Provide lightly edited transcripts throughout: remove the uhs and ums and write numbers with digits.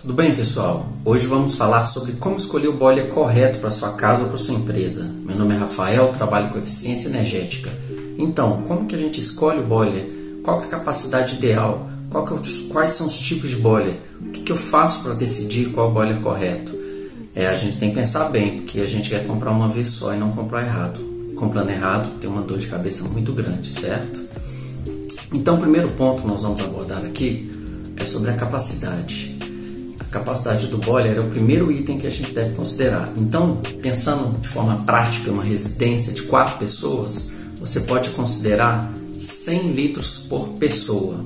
Tudo bem, pessoal? Hoje vamos falar sobre como escolher o boiler correto para sua casa ou para sua empresa. Meu nome é Rafael, trabalho com eficiência energética. Então, como que a gente escolhe o boiler? Qual que é a capacidade ideal? Quais são os tipos de boiler? O que eu faço para decidir qual é o boiler correto? A gente tem que pensar bem, porque a gente quer comprar uma vez só e não comprar errado. Comprando errado tem uma dor de cabeça muito grande, certo? Então, o primeiro ponto que nós vamos abordar aqui é sobre a capacidade. A capacidade do boiler é o primeiro item que a gente deve considerar. Então, pensando de forma prática em uma residência de 4 pessoas, você pode considerar 100 litros por pessoa.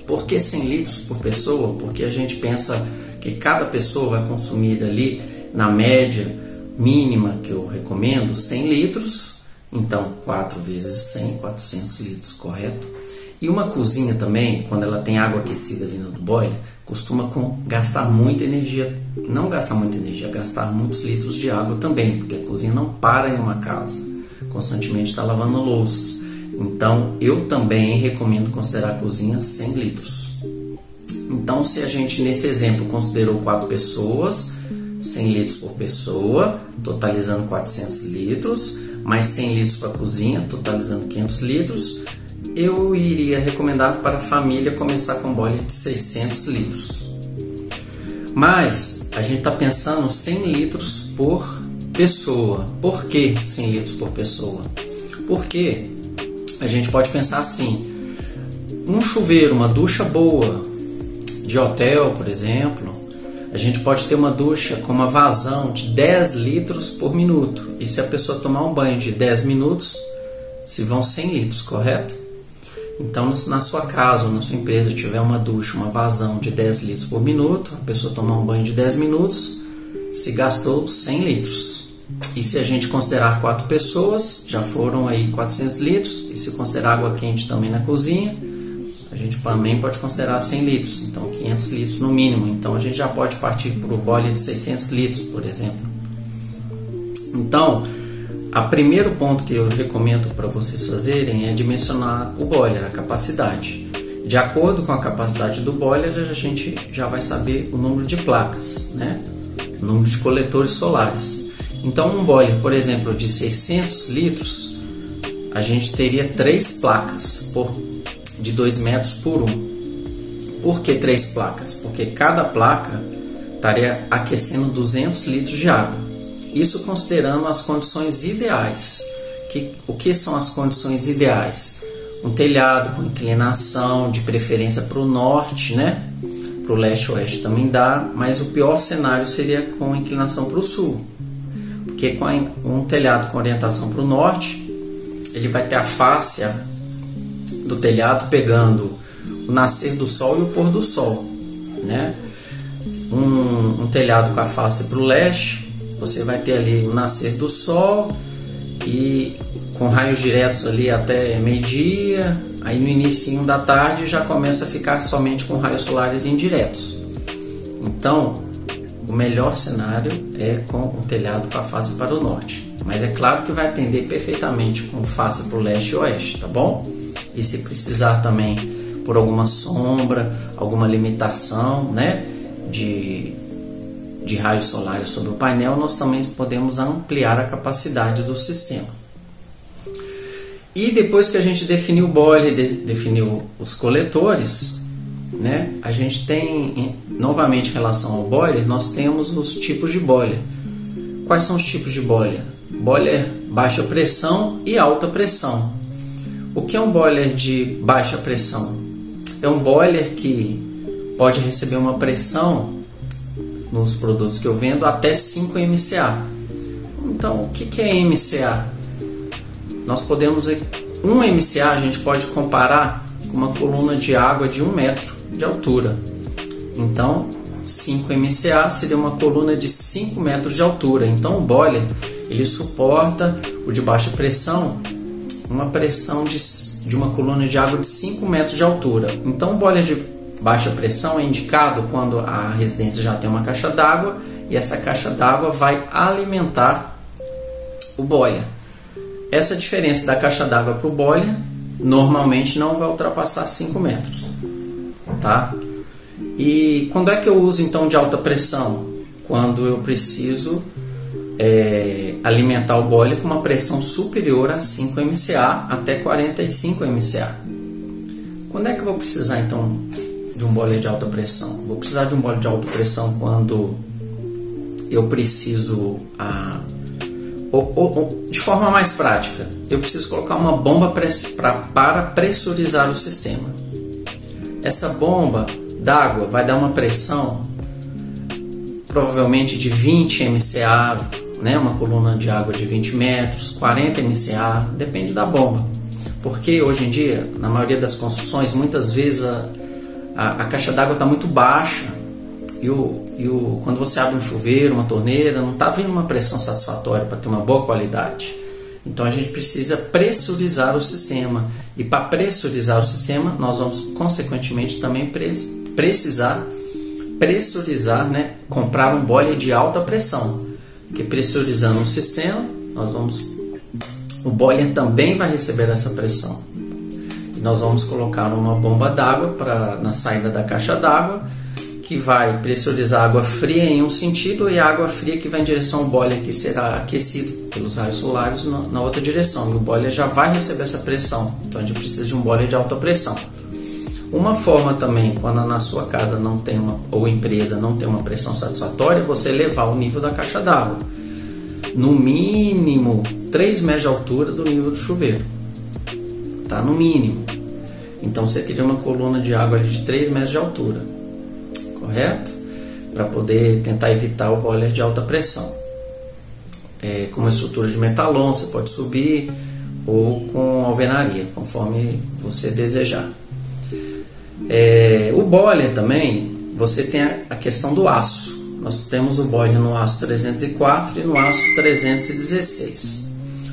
Por que 100 litros por pessoa? Porque a gente pensa que cada pessoa vai consumir ali, na média mínima que eu recomendo, 100 litros. Então, 4 vezes 100, 400 litros, correto? E uma cozinha também, quando ela tem água aquecida ali no boiler, costuma gastar muita energia. Não gastar muita energia, gastar muitos litros de água também, porque a cozinha não para em uma casa. Constantemente está lavando louças. Então, eu também recomendo considerar a cozinha 100 litros. Então, se a gente, nesse exemplo, considerou 4 pessoas, 100 litros por pessoa, totalizando 400 litros, mais 100 litros para a cozinha, totalizando 500 litros, eu iria recomendar para a família começar com um boiler de 600 litros. Mas a gente está pensando 100 litros por pessoa. Por que 100 litros por pessoa? Porque a gente pode pensar assim: um chuveiro, uma ducha boa de hotel, por exemplo, a gente pode ter uma ducha com uma vazão de 10 litros por minuto. E se a pessoa tomar um banho de 10 minutos, se vão 100 litros, correto? Então, na sua casa ou na sua empresa tiver uma ducha, uma vazão de 10 litros por minuto, a pessoa tomar um banho de 10 minutos, se gastou 100 litros. E se a gente considerar 4 pessoas, já foram aí 400 litros. E se considerar água quente também na cozinha, a gente também pode considerar 100 litros. Então, 500 litros no mínimo. Então, a gente já pode partir para o boiler de 600 litros, por exemplo. Então, o primeiro ponto que eu recomendo para vocês fazerem é dimensionar o boiler, a capacidade. De acordo com a capacidade do boiler, a gente já vai saber o número de placas, né? O número de coletores solares. Então, um boiler, por exemplo, de 600 litros, a gente teria 3 placas de 2 metros por 1. Por que 3 placas? Porque cada placa estaria aquecendo 200 litros de água. Isso considerando as condições ideais. O que são as condições ideais? Um telhado com inclinação, de preferência para o norte, né? Para o leste-oeste também dá, mas o pior cenário seria com inclinação para o sul. Porque com um telhado com orientação para o norte, ele vai ter a face do telhado pegando o nascer do sol e o pôr do sol, né? Um telhado com a face para o leste, você vai ter ali o nascer do sol e com raios diretos ali até meio-dia. Aí no início da tarde já começa a ficar somente com raios solares indiretos. Então, o melhor cenário é com um telhado com a face para o norte. Mas é claro que vai atender perfeitamente com face para o leste e oeste, tá bom? E se precisar também por alguma sombra, alguma limitação, né, de raios solares sobre o painel, nós também podemos ampliar a capacidade do sistema. E depois que a gente definiu o boiler, definiu os coletores, né, a gente tem, novamente em relação ao boiler, nós temos os tipos de boiler. Quais são os tipos de boiler? Boiler baixa pressão e alta pressão. O que é um boiler de baixa pressão? É um boiler que pode receber uma pressão nos produtos que eu vendo até 5 MCA. Então, o que é MCA? Nós podemos, 1 MCA a gente pode comparar com uma coluna de água de 1 metro de altura. Então, 5 MCA seria uma coluna de 5 metros de altura. Então, o boiler, ele suporta o de baixa pressão, uma pressão de uma coluna de água de 5 metros de altura. Então, o boiler de baixa pressão é indicado quando a residência já tem uma caixa d'água e essa caixa d'água vai alimentar o boiler. Essa diferença da caixa d'água para o boiler normalmente não vai ultrapassar 5 metros, tá? E quando é que eu uso então de alta pressão? Quando eu preciso alimentar o boiler com uma pressão superior a 5 MCA até 45 MCA. Quando é que eu vou precisar então de um boiler de alta pressão? Vou precisar de um boiler de alta pressão quando eu preciso, de forma mais prática, eu preciso colocar uma bomba para pressurizar o sistema. Essa bomba d'água vai dar uma pressão provavelmente de 20 MCA, né? Uma coluna de água de 20 metros, 40 MCA, depende da bomba. Porque hoje em dia, na maioria das construções, muitas vezes a caixa d'água está muito baixa e quando você abre um chuveiro, uma torneira, não está vindo uma pressão satisfatória para ter uma boa qualidade. Então a gente precisa pressurizar o sistema, e para pressurizar o sistema nós vamos consequentemente também precisar pressurizar, né? Comprar um boiler de alta pressão, porque pressurizando o sistema o boiler também vai receber essa pressão, e nós vamos colocar uma bomba d'água na saída da caixa d'água, que vai pressurizar água fria em um sentido e a água fria que vai em direção ao boiler, que será aquecido pelos raios solares na outra direção, e o boiler já vai receber essa pressão. Então a gente precisa de um boiler de alta pressão. Uma forma também, quando na sua casa não tem ou empresa não tem uma pressão satisfatória, é você elevar o nível da caixa d'água no mínimo 3 metros de altura do nível do chuveiro, tá? No mínimo. Então você teria uma coluna de água ali de 3 metros de altura, correto? Para poder tentar evitar o boiler de alta pressão. Com uma estrutura de metalon você pode subir, ou com alvenaria, conforme você desejar. O boiler também, você tem a questão do aço. Nós temos o boiler no aço 304 e no aço 316.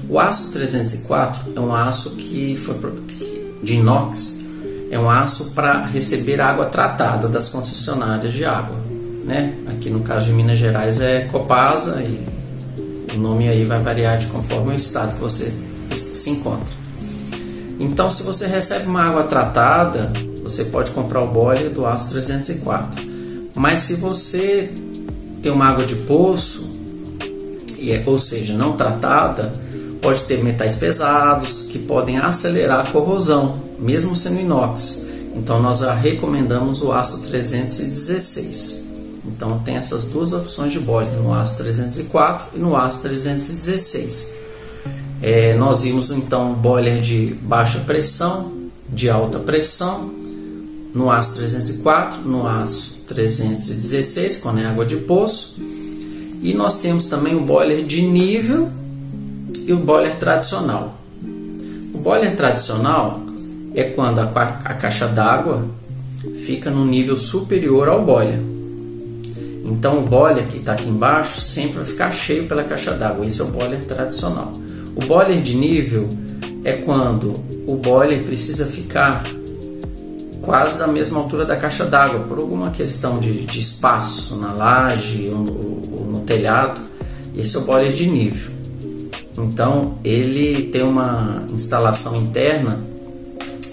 O aço 304 é um aço que foi de inox, é um aço para receber água tratada das concessionárias de água, né? Aqui no caso de Minas Gerais é Copasa, e o nome aí vai variar de conforme o estado que você se encontra. Então, se você recebe uma água tratada, você pode comprar o boiler do aço 304. Mas se você tem uma água de poço, ou seja, não tratada, pode ter metais pesados que podem acelerar a corrosão, mesmo sendo inox. Então nós já recomendamos o aço 316. Então tem essas duas opções de boiler, no aço 304 e no aço 316. Nós vimos então boiler de baixa pressão, de alta pressão, no aço 304, no aço 316, quando é água de poço. E nós temos também o boiler de nível e o boiler tradicional. O boiler tradicional é quando a caixa d'água fica no nível superior ao boiler. Então o boiler que está aqui embaixo sempre vai ficar cheio pela caixa d'água. Esse é o boiler tradicional. O boiler de nível é quando o boiler precisa ficar quase da mesma altura da caixa d'água, por alguma questão de espaço na laje ou no telhado. Esse é o boiler de nível. Então ele tem uma instalação interna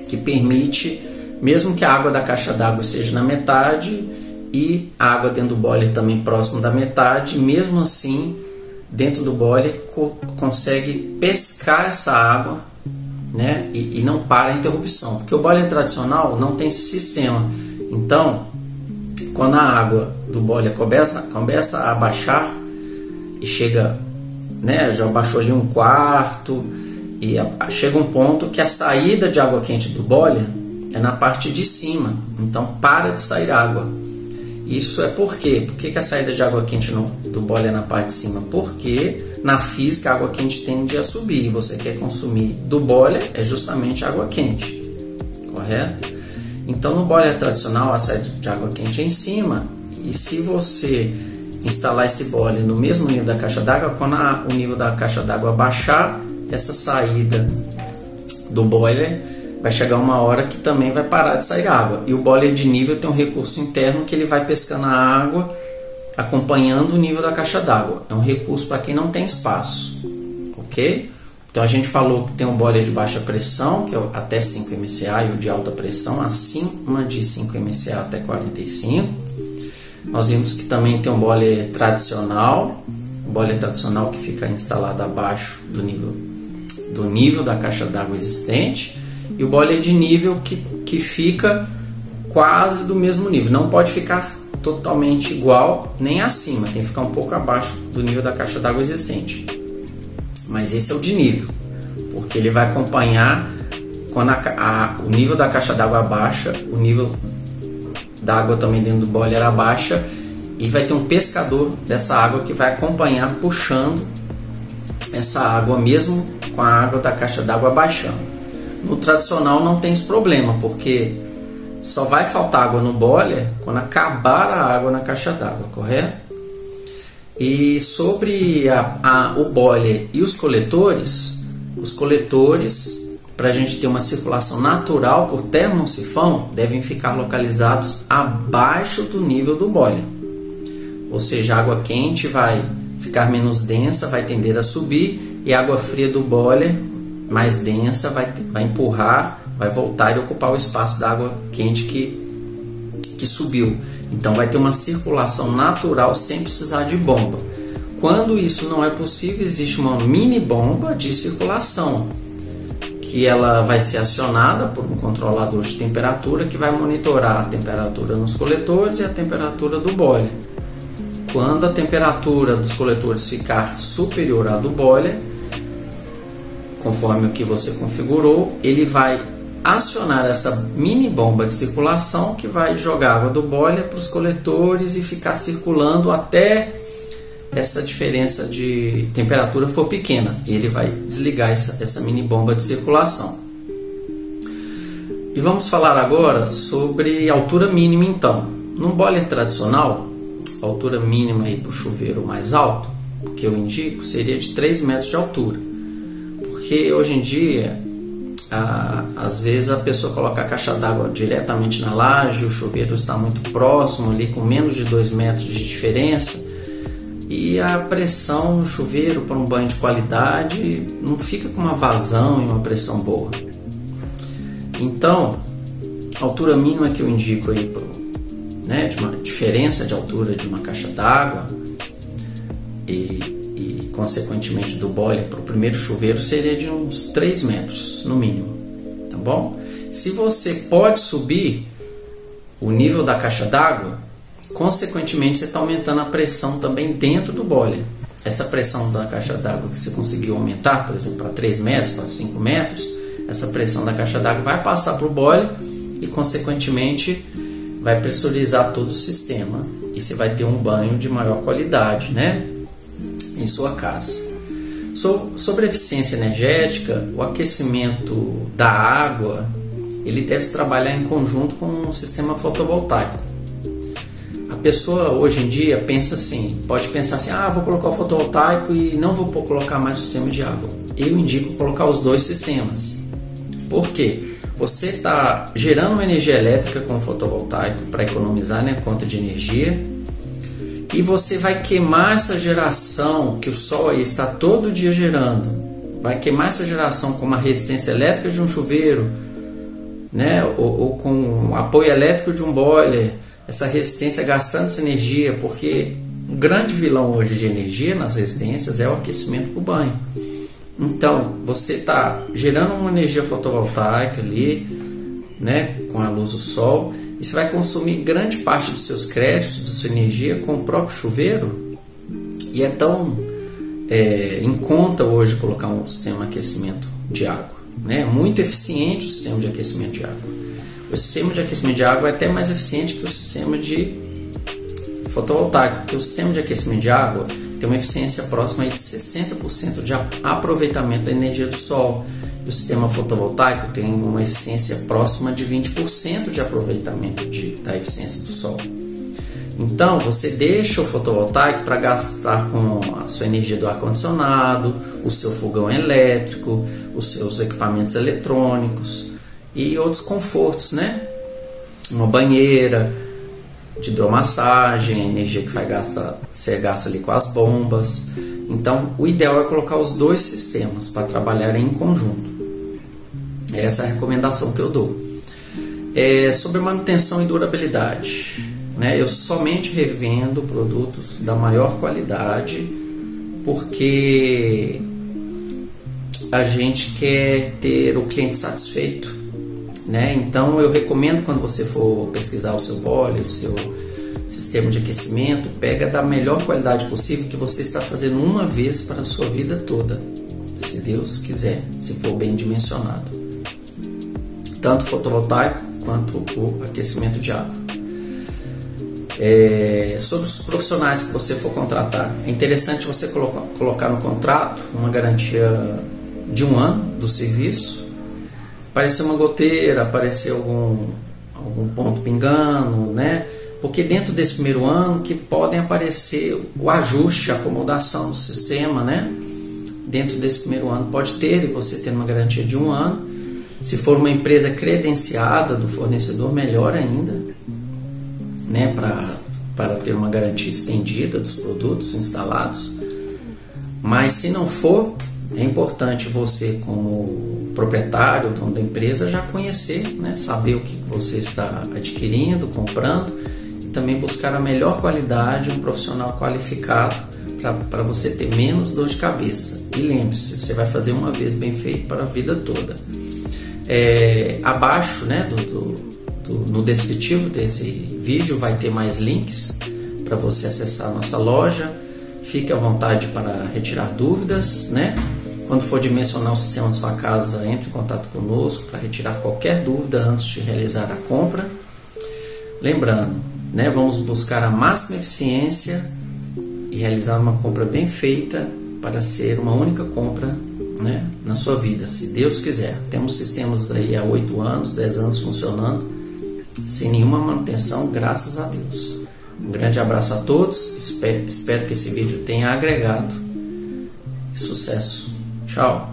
que permite, mesmo que a água da caixa d'água seja na metade e a água dentro do boiler também próximo da metade, mesmo assim dentro do boiler consegue pescar essa água, né? E não para a interrupção, porque o boiler tradicional não tem esse sistema. Então quando a água do boiler começa a baixar e chega, né, já baixou ali 1/4, e chega um ponto que a saída de água quente do boiler é na parte de cima, então para de sair água. Isso é por quê? Por que a saída de água quente do boiler é na parte de cima? Porque na física a água quente tende a subir, e você quer consumir do boiler é justamente água quente, correto? Então no boiler tradicional a saída de água quente é em cima, e se você instalar esse boiler no mesmo nível da caixa d'água, quando o nível da caixa d'água baixar, essa saída do boiler vai chegar uma hora que também vai parar de sair água. E o boiler de nível tem um recurso interno que ele vai pescando a água acompanhando o nível da caixa d'água. É um recurso para quem não tem espaço, ok? Então a gente falou que tem um boiler de baixa pressão, que é até 5 MCA, e o de alta pressão acima de 5 MCA até 45. Nós vimos que também tem um boiler tradicional, que fica instalado abaixo do nível da caixa d'água existente, e o boiler de nível que fica quase do mesmo nível. Não pode ficar totalmente igual nem acima, tem que ficar um pouco abaixo do nível da caixa d'água existente. Mas esse é o de nível, porque ele vai acompanhar quando o nível da caixa d'água abaixa, o nível da água também dentro do boiler abaixa, e vai ter um pescador dessa água que vai acompanhar puxando essa água mesmo com a água da caixa d'água baixando. No tradicional não tem esse problema, porque só vai faltar água no boiler quando acabar a água na caixa d'água, correto? E sobre o boiler e os coletores, para a gente ter uma circulação natural por termosifão, devem ficar localizados abaixo do nível do boiler. Ou seja, a água quente vai ficar menos densa, vai tender a subir, e a água fria do boiler, mais densa, vai empurrar, vai voltar e ocupar o espaço da água quente que subiu. Então vai ter uma circulação natural sem precisar de bomba. Quando isso não é possível, existe uma mini bomba de circulação, que ela vai ser acionada por um controlador de temperatura que vai monitorar a temperatura nos coletores e a temperatura do boiler. Quando a temperatura dos coletores ficar superior à do boiler, conforme o que você configurou, ele vai acionar essa mini bomba de circulação que vai jogar água do boiler para os coletores e ficar circulando até essa diferença de temperatura for pequena, e ele vai desligar essa mini bomba de circulação. E vamos falar agora sobre altura mínima. Então, num boiler tradicional, a altura mínima para o chuveiro mais alto, que eu indico, seria de 3 metros de altura, porque hoje em dia às vezes a pessoa coloca a caixa d'água diretamente na laje, o chuveiro está muito próximo ali, com menos de 2 metros de diferença, e a pressão no chuveiro para um banho de qualidade não fica com uma vazão e uma pressão boa. Então, a altura mínima que eu indico aí de uma diferença de altura de uma caixa d'água e consequentemente do boiler para o primeiro chuveiro seria de uns 3 metros no mínimo, tá bom? Se você pode subir o nível da caixa d'água, consequentemente você está aumentando a pressão também dentro do boiler. Essa pressão da caixa d'água que você conseguiu aumentar, por exemplo, para 3 metros, para 5 metros, essa pressão da caixa d'água vai passar para o boiler e consequentemente vai pressurizar todo o sistema, e você vai ter um banho de maior qualidade, né, em sua casa. Sobre a eficiência energética, o aquecimento da água, ele deve trabalhar em conjunto com um sistema fotovoltaico. A pessoa hoje em dia pensa assim, pode pensar assim, vou colocar o fotovoltaico e não vou colocar mais o sistema de água. Eu indico colocar os dois sistemas. Por quê? Você está gerando uma energia elétrica com o fotovoltaico para economizar, né, conta de energia, e você vai queimar essa geração que o sol aí está todo dia gerando, vai queimar essa geração com uma resistência elétrica de um chuveiro, né, ou com o apoio elétrico de um boiler, essa resistência gastando essa energia, porque o grande vilão hoje de energia nas residências é o aquecimento para o banho. Então, você está gerando uma energia fotovoltaica ali, né, com a luz do sol, e você vai consumir grande parte dos seus créditos, da sua energia com o próprio chuveiro, e é tão em conta hoje colocar um sistema de aquecimento de água, né? Muito eficiente o sistema de aquecimento de água. O sistema de aquecimento de água é até mais eficiente que o sistema de fotovoltaico, porque o sistema de aquecimento de água tem uma eficiência próxima aí de 60% de aproveitamento da energia do sol. O sistema fotovoltaico tem uma eficiência próxima de 20% de aproveitamento da eficiência do sol. Então, você deixa o fotovoltaico para gastar com a sua energia do ar-condicionado, o seu fogão elétrico, os seus equipamentos eletrônicos e outros confortos, né? Uma banheira, de hidromassagem, a energia que ser gasta ali com as bombas. Então, o ideal é colocar os dois sistemas para trabalharem em conjunto. Essa é a recomendação que eu dou. Sobre manutenção e durabilidade, né? Eu somente revendo produtos da maior qualidade, porque a gente quer ter o cliente satisfeito, né? Então eu recomendo, quando você for pesquisar o seu boiler, o seu sistema de aquecimento, pega da melhor qualidade possível, que você está fazendo uma vez para a sua vida toda, se Deus quiser, se for bem dimensionado, tanto fotovoltaico quanto o aquecimento de água. Sobre os profissionais que você for contratar, é interessante você colocar no contrato uma garantia de 1 ano do serviço. Aparecer uma goteira, aparecer algum ponto pingando, né? Porque dentro desse primeiro ano que podem aparecer o ajuste, a acomodação do sistema, né? Dentro desse primeiro ano pode ter, e você ter uma garantia de 1 ano. Se for uma empresa credenciada do fornecedor, melhor ainda, né? Para ter uma garantia estendida dos produtos instalados. Mas se não for, é importante você, como proprietário, dono da empresa, já conhecer, né? Saber o que você está adquirindo, comprando, e também buscar a melhor qualidade, um profissional qualificado, para você ter menos dor de cabeça. E lembre-se, você vai fazer uma vez bem feito para a vida toda. Abaixo, né, no descritivo desse vídeo vai ter mais links para você acessar a nossa loja. Fique à vontade para retirar dúvidas, né? Quando for dimensionar o sistema de sua casa, entre em contato conosco para retirar qualquer dúvida antes de realizar a compra. Lembrando, né, vamos buscar a máxima eficiência e realizar uma compra bem feita para ser uma única compra, né, na sua vida, se Deus quiser. Temos sistemas aí há 8 anos, 10 anos funcionando, sem nenhuma manutenção, graças a Deus. Um grande abraço a todos, espero que esse vídeo tenha agregado. Sucesso! Tchau!